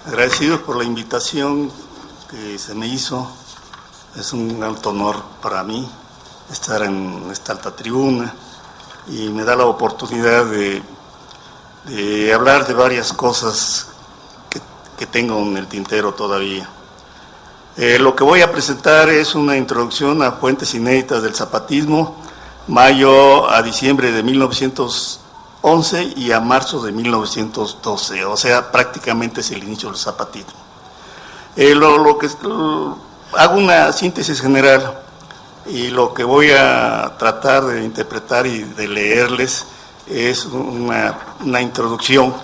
Agradecido por la invitación que se me hizo. Es un alto honor para mí estar en esta alta tribuna y me da la oportunidad de hablar de varias cosas que tengo en el tintero todavía. Lo que voy a presentar es una introducción a fuentes inéditas del zapatismo, mayo a diciembre de 1911 y a marzo de 1912, o sea, prácticamente es el inicio del zapatismo. Hago una síntesis general y lo que voy a tratar de interpretar y de leerles es una introducción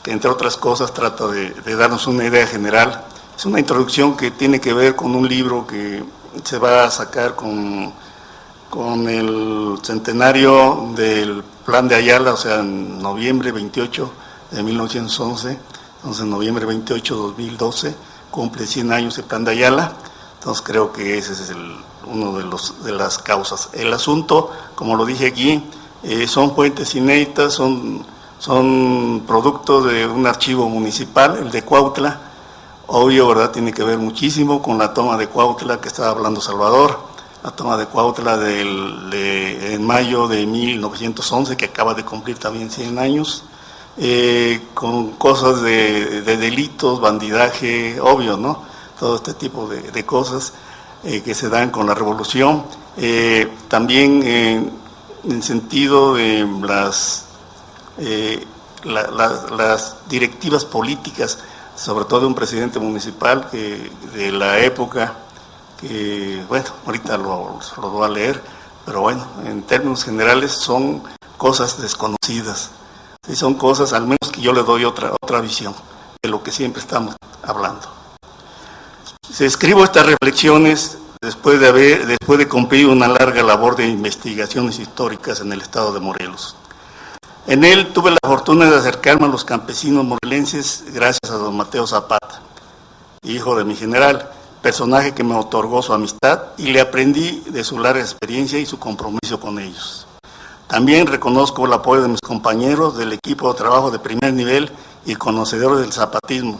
que, entre otras cosas, trata de darnos una idea general. Es una introducción que tiene que ver con un libro que se va a sacar con el centenario del Plan de Ayala, o sea, en noviembre 28 de 1911, entonces en noviembre 28 de 2012, cumple 100 años el Plan de Ayala, entonces creo que ese es uno de las causas. El asunto, como lo dije aquí, son fuentes inéditas, son producto de un archivo municipal, el de Cuautla. Obvio, ¿verdad? Tiene que ver muchísimo con la toma de Cuautla que estaba hablando Salvador, la toma de Cuautla en mayo de 1911, que acaba de cumplir también 100 años, con cosas de delitos, bandidaje, obvio, ¿no? Todo este tipo de cosas que se dan con la revolución. También en sentido de las directivas políticas, sobre todo de un presidente municipal de la época, que, bueno, ahorita lo voy a leer, pero bueno, en términos generales son cosas desconocidas, ¿sí? Son cosas, al menos que yo le doy otra visión de lo que siempre estamos hablando. Escribo estas reflexiones después de cumplir una larga labor de investigaciones históricas en el estado de Morelos. En él tuve la fortuna de acercarme a los campesinos morelenses gracias a don Mateo Zapata, hijo de mi general, personaje que me otorgó su amistad y le aprendí de su larga experiencia y su compromiso con ellos. También reconozco el apoyo de mis compañeros del equipo de trabajo de primer nivel y conocedores del zapatismo.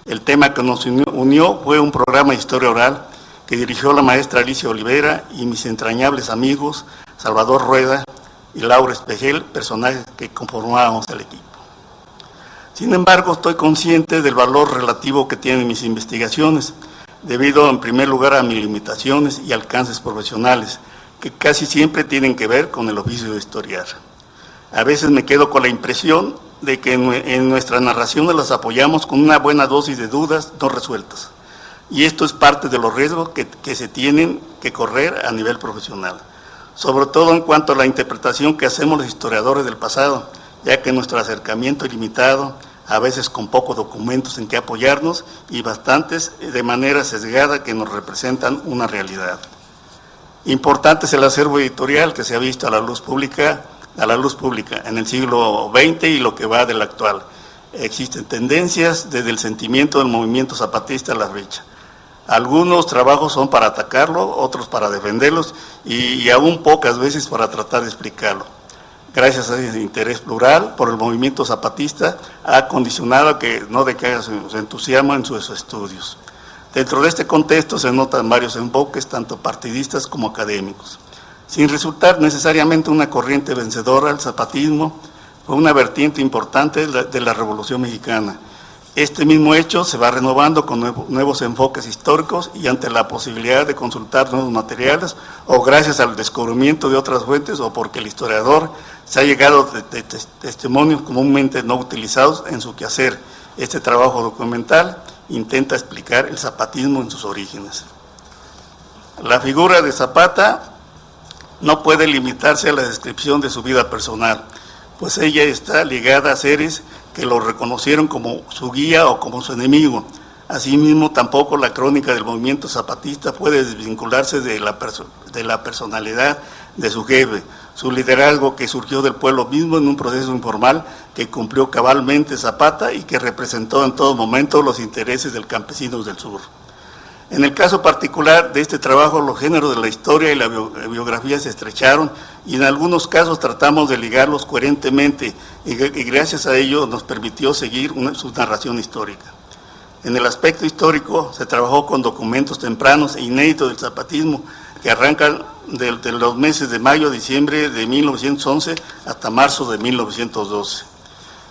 El tema que nos unió fue un programa de historia oral que dirigió la maestra Alicia Olivera y mis entrañables amigos Salvador Rueda y Laura Espejel, personajes que conformábamos el equipo. Sin embargo, estoy consciente del valor relativo que tienen mis investigaciones, debido en primer lugar a mis limitaciones y alcances profesionales, que casi siempre tienen que ver con el oficio de historiar. A veces me quedo con la impresión de que en nuestras narraciones las apoyamos con una buena dosis de dudas no resueltas, y esto es parte de los riesgos que se tienen que correr a nivel profesional, sobre todo en cuanto a la interpretación que hacemos los historiadores del pasado, ya que nuestro acercamiento es limitado, a veces con pocos documentos en que apoyarnos y bastantes de manera sesgada que nos representan una realidad. Importante es el acervo editorial que se ha visto a la luz pública en el siglo XX y lo que va del actual. Existen tendencias desde el sentimiento del movimiento zapatista a la fecha. Algunos trabajos son para atacarlo, otros para defenderlos y aún pocas veces para tratar de explicarlo. Gracias a ese interés plural por el movimiento zapatista, ha condicionado a que no decaiga su entusiasmo en sus estudios. Dentro de este contexto se notan varios enfoques, tanto partidistas como académicos. Sin resultar necesariamente una corriente vencedora, el zapatismo fue una vertiente importante de la Revolución Mexicana. Este mismo hecho se va renovando con nuevos enfoques históricos y ante la posibilidad de consultar nuevos materiales o gracias al descubrimiento de otras fuentes o porque el historiador se ha llegado de testimonios comúnmente no utilizados en su quehacer. Este trabajo documental intenta explicar el zapatismo en sus orígenes. La figura de Zapata no puede limitarse a la descripción de su vida personal, pues ella está ligada a seres que lo reconocieron como su guía o como su enemigo. Asimismo, tampoco la crónica del movimiento zapatista puede desvincularse de la personalidad de su jefe, su liderazgo que surgió del pueblo mismo en un proceso informal que cumplió cabalmente Zapata y que representó en todo momento los intereses del campesinos del sur. En el caso particular de este trabajo, los géneros de la historia y la biografía se estrecharon y en algunos casos tratamos de ligarlos coherentemente y gracias a ello nos permitió seguir su narración histórica. En el aspecto histórico se trabajó con documentos tempranos e inéditos del zapatismo que arrancan de los meses de mayo a diciembre de 1911 hasta marzo de 1912.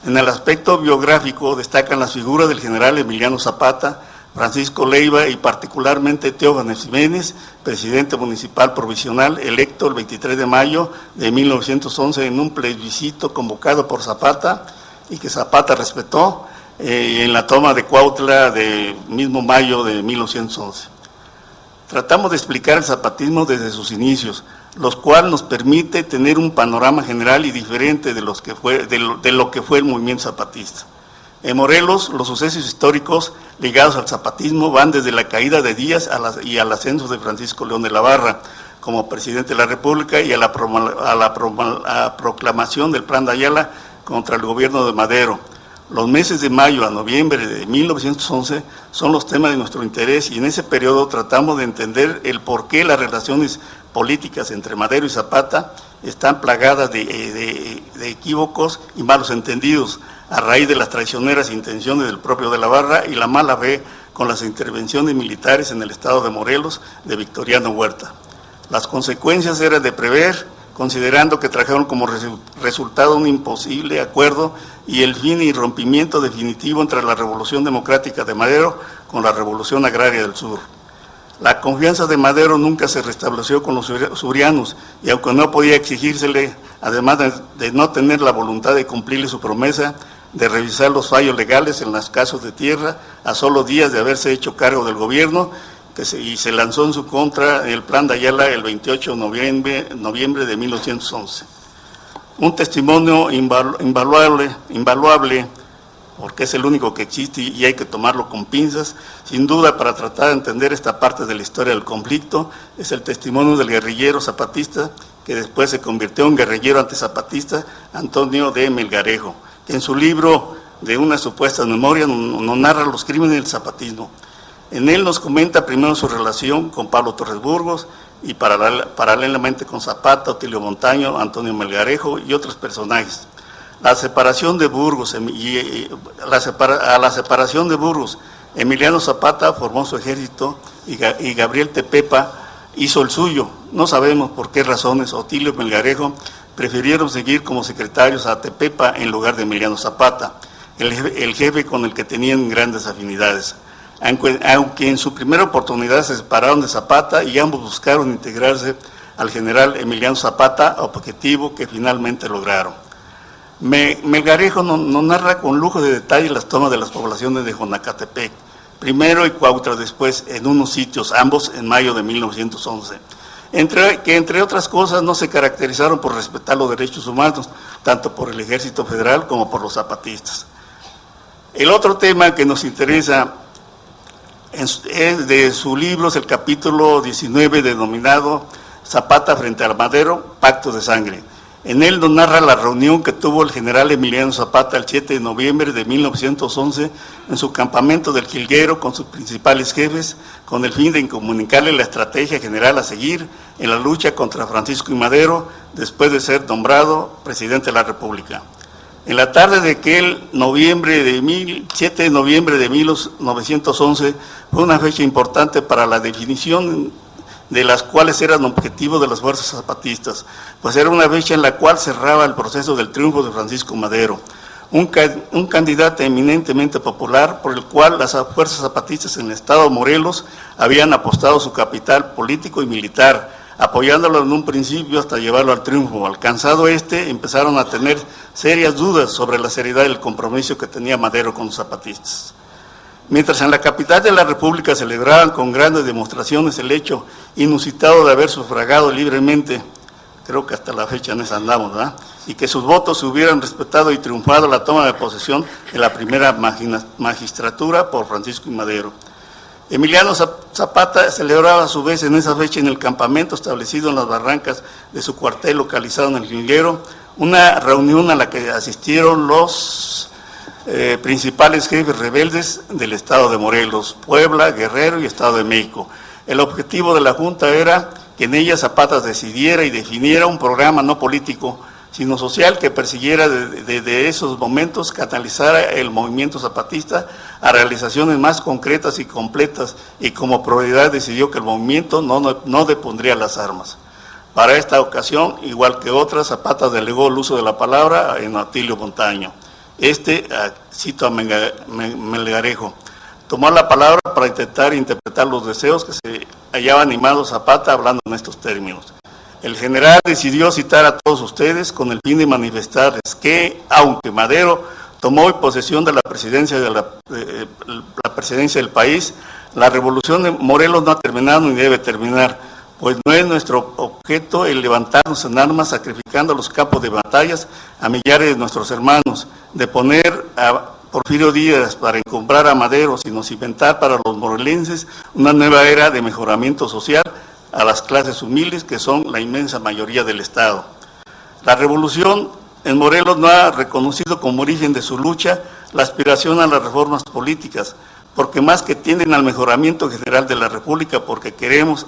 En el aspecto biográfico destacan las figuras del general Emiliano Zapata, Francisco Leiva y particularmente Teófanes Jiménez, presidente municipal provisional electo el 23 de mayo de 1911 en un plebiscito convocado por Zapata y que Zapata respetó en la toma de Cuautla del mismo mayo de 1911. Tratamos de explicar el zapatismo desde sus inicios, los cuales nos permite tener un panorama general y diferente de lo que fue el movimiento zapatista. En Morelos, los sucesos históricos ligados al zapatismo van desde la caída de Díaz y al ascenso de Francisco León de la Barra como presidente de la República y a la proclamación del Plan de Ayala contra el gobierno de Madero. Los meses de mayo a noviembre de 1911 son los temas de nuestro interés y en ese periodo tratamos de entender el por qué las relaciones políticas entre Madero y Zapata están plagadas de equívocos y malos entendidos a raíz de las traicioneras intenciones del propio de la Barra y la mala fe con las intervenciones militares en el estado de Morelos de Victoriano Huerta. Las consecuencias eran de prever, considerando que trajeron como resultado un imposible acuerdo y el fin y rompimiento definitivo entre la Revolución Democrática de Madero con la Revolución Agraria del Sur. La confianza de Madero nunca se restableció con los surianos y aunque no podía exigírsele, además de no tener la voluntad de cumplirle su promesa de revisar los fallos legales en los casos de tierra a solo días de haberse hecho cargo del gobierno, y se lanzó en su contra el Plan de Ayala el 28 de noviembre de 1911. Un testimonio invaluable, porque es el único que existe y hay que tomarlo con pinzas, sin duda para tratar de entender esta parte de la historia del conflicto, es el testimonio del guerrillero zapatista, que después se convirtió en guerrillero antizapatista, Antonio de Melgarejo, que en su libro de una supuesta memoria nos narra los crímenes del zapatismo. En él nos comenta primero su relación con Pablo Torres Burgos y paralelamente con Zapata, Otilio Montaño, Antonio Melgarejo y otros personajes. La separación de Burgos, Emiliano Zapata formó su ejército y Gabriel Tepepa hizo el suyo. No sabemos por qué razones Otilio Melgarejo prefirieron seguir como secretarios a Tepepa en lugar de Emiliano Zapata, el jefe con el que tenían grandes afinidades. Aunque en su primera oportunidad se separaron de Zapata y ambos buscaron integrarse al general Emiliano Zapata, objetivo que finalmente lograron. Melgarejo nos narra con lujo de detalle las tomas de las poblaciones de Jonacatepec, primero y Cuautla después, en unos sitios, ambos en mayo de 1911, que entre otras cosas no se caracterizaron por respetar los derechos humanos, tanto por el Ejército Federal como por los zapatistas. El otro tema que nos interesa es de su libro, es el capítulo 19 denominado Zapata frente al Madero, Pacto de Sangre. En él nos narra la reunión que tuvo el general Emiliano Zapata el 7 de noviembre de 1911 en su campamento del Jilguero con sus principales jefes, con el fin de comunicarle la estrategia general a seguir en la lucha contra Francisco y Madero después de ser nombrado presidente de la República. En la tarde de aquel 7 de noviembre de 1911 fue una fecha importante para la definición de las cuales eran objetivos de las fuerzas zapatistas, pues era una fecha en la cual cerraba el proceso del triunfo de Francisco Madero, un candidato eminentemente popular por el cual las fuerzas zapatistas en el estado de Morelos habían apostado su capital político y militar, apoyándolo en un principio hasta llevarlo al triunfo. Alcanzado empezaron a tener serias dudas sobre la seriedad del compromiso que tenía Madero con los zapatistas. Mientras en la capital de la República celebraban con grandes demostraciones el hecho inusitado de haber sufragado libremente, creo que hasta la fecha en esa andamos, ¿verdad?, y que sus votos se hubieran respetado y triunfado la toma de posesión de la primera magistratura por Francisco y Madero. Emiliano Zapata celebraba a su vez en esa fecha en el campamento establecido en las barrancas de su cuartel localizado en el Jilguero, una reunión a la que asistieron los principales jefes rebeldes del estado de Morelos, Puebla, Guerrero y Estado de México. El objetivo de la Junta era que en ella Zapata decidiera y definiera un programa no político, sino social, que persiguiera desde esos momentos, canalizara el movimiento zapatista a realizaciones más concretas y completas, y como prioridad decidió que el movimiento no depondría las armas. Para esta ocasión, igual que otras, Zapata delegó el uso de la palabra en Atilio Montaño. Cito a Melgarejo, tomó la palabra para intentar interpretar los deseos que se hallaba animado Zapata hablando en estos términos. El general decidió citar a todos ustedes con el fin de manifestarles que, aunque Madero tomó posesión de la presidencia del país, la revolución de Morelos no ha terminado ni debe terminar, pues no es nuestro objeto el levantarnos en armas sacrificando los campos de batallas a millares de nuestros hermanos, de poner a Porfirio Díaz para encumbrar a Madero, sino cimentar para los morelenses una nueva era de mejoramiento social a las clases humildes que son la inmensa mayoría del Estado. La revolución en Morelos no ha reconocido como origen de su lucha la aspiración a las reformas políticas, porque más que tienden al mejoramiento general de la República, porque queremos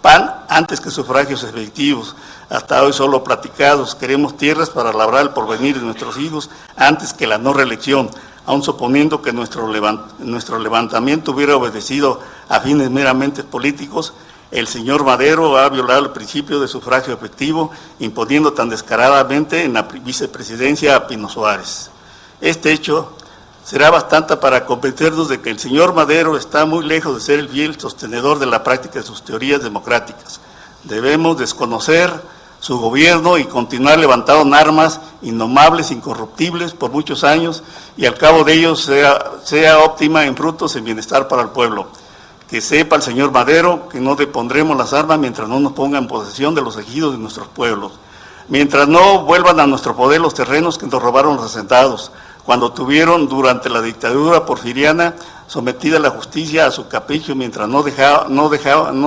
pan antes que sufragios efectivos, hasta hoy solo platicados, queremos tierras para labrar el porvenir de nuestros hijos antes que la no reelección, aun suponiendo que nuestro levantamiento hubiera obedecido a fines meramente políticos. El señor Madero ha violado el principio de sufragio efectivo, imponiendo tan descaradamente en la vicepresidencia a Pino Suárez. Este hecho será bastante para convencernos de que el señor Madero está muy lejos de ser el fiel sostenedor de la práctica de sus teorías democráticas. Debemos desconocer su gobierno y continuar levantando armas indomables, incorruptibles por muchos años, y al cabo de ellos sea óptima en frutos en bienestar para el pueblo. Que sepa el señor Madero que no depondremos las armas mientras no nos pongan en posesión de los ejidos de nuestros pueblos, mientras no vuelvan a nuestro poder los terrenos que nos robaron los asentados, cuando tuvieron durante la dictadura porfiriana sometida la justicia a su capricho, mientras no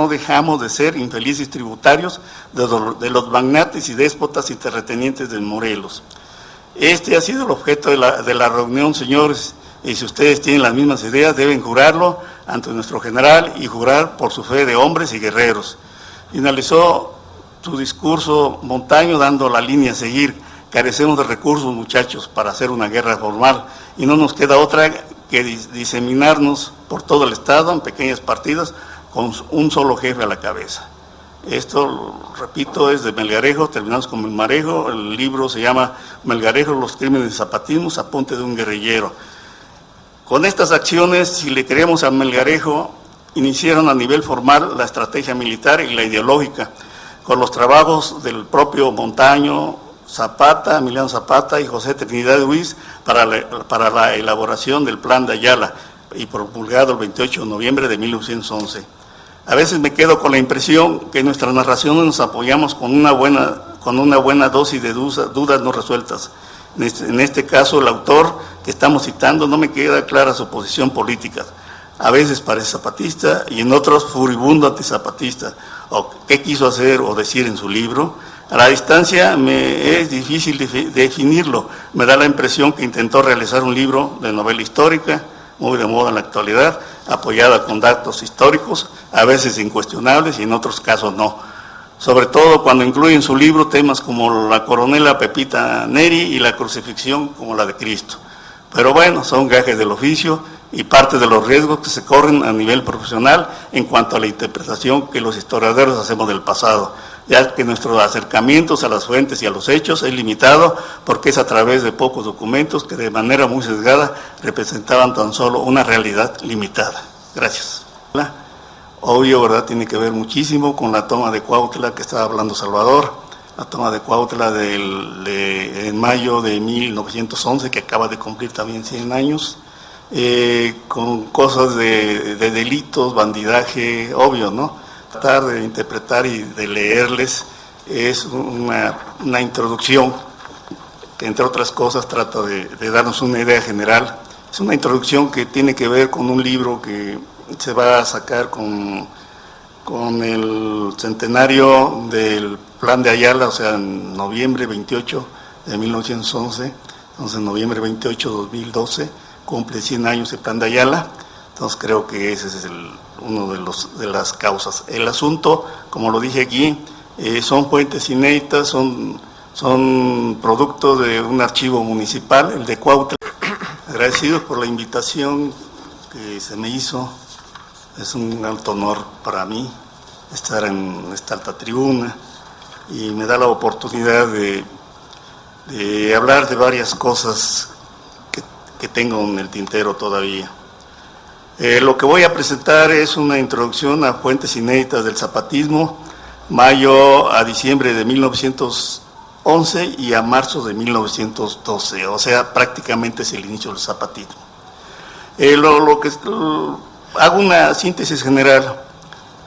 dejamos de ser infelices tributarios de los magnates y déspotas y terratenientes de Morelos. Este ha sido el objeto de la reunión, señores, y si ustedes tienen las mismas ideas, deben jurarlo ante nuestro general y jurar por su fe de hombres y guerreros. Finalizó su discurso Montaño dando la línea a seguir. Carecemos de recursos, muchachos, para hacer una guerra formal, y no nos queda otra que diseminarnos por todo el Estado en pequeñas partidas con un solo jefe a la cabeza. Esto, repito, es de Melgarejo. Terminamos con Melgarejo. El libro se llama Melgarejo, los crímenes de zapatismo, apunte de un guerrillero. Con estas acciones, si le creemos a Melgarejo, iniciaron a nivel formal la estrategia militar y la ideológica, con los trabajos del propio Montaño, Zapata, Emiliano Zapata y José Trinidad Ruiz para la elaboración del Plan de Ayala, y promulgado el 28 de noviembre de 1911. A veces me quedo con la impresión que en nuestra narración nos apoyamos con una buena dosis de dudas no resueltas. En este caso, el autor que estamos citando no me queda clara su posición política. A veces parece zapatista y en otros furibundo antizapatista. O qué quiso hacer o decir en su libro. A la distancia me es difícil definirlo. Me da la impresión que intentó realizar un libro de novela histórica, muy de moda en la actualidad, apoyada con datos históricos, a veces incuestionables y en otros casos no. Sobre todo cuando incluye en su libro temas como la coronela Pepita Neri y la crucifixión como la de Cristo. Pero bueno, son gajes del oficio y parte de los riesgos que se corren a nivel profesional en cuanto a la interpretación que los historiadores hacemos del pasado, ya que nuestros acercamientos a las fuentes y a los hechos es limitado porque es a través de pocos documentos que de manera muy sesgada representaban tan solo una realidad limitada. Gracias. Obvio, ¿verdad? Tiene que ver muchísimo con la toma de Cuautla que estaba hablando Salvador, la toma de Cuautla en mayo de 1911, que acaba de cumplir también 100 años, con cosas de delitos, bandidaje, obvio, ¿no? Tratar de interpretar y de leerles es una introducción que, entre otras cosas, trata de darnos una idea general. Es una introducción que tiene que ver con un libro que se va a sacar con el centenario del Plan de Ayala, o sea, en noviembre 28 de 1911, entonces en noviembre 28 de 2012, cumple 100 años el Plan de Ayala, entonces creo que ese es uno de las causas. El asunto, como lo dije aquí, son fuentes inéditas, son son producto de un archivo municipal, el de Cuautla. Agradecidos por la invitación que se me hizo. Es un alto honor para mí estar en esta alta tribuna y me da la oportunidad de hablar de varias cosas que tengo en el tintero todavía. Lo que voy a presentar es una introducción a fuentes inéditas del zapatismo, mayo a diciembre de 1911 y a marzo de 1912, o sea, prácticamente es el inicio del zapatismo. Hago una síntesis general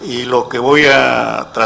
y lo que voy a tratar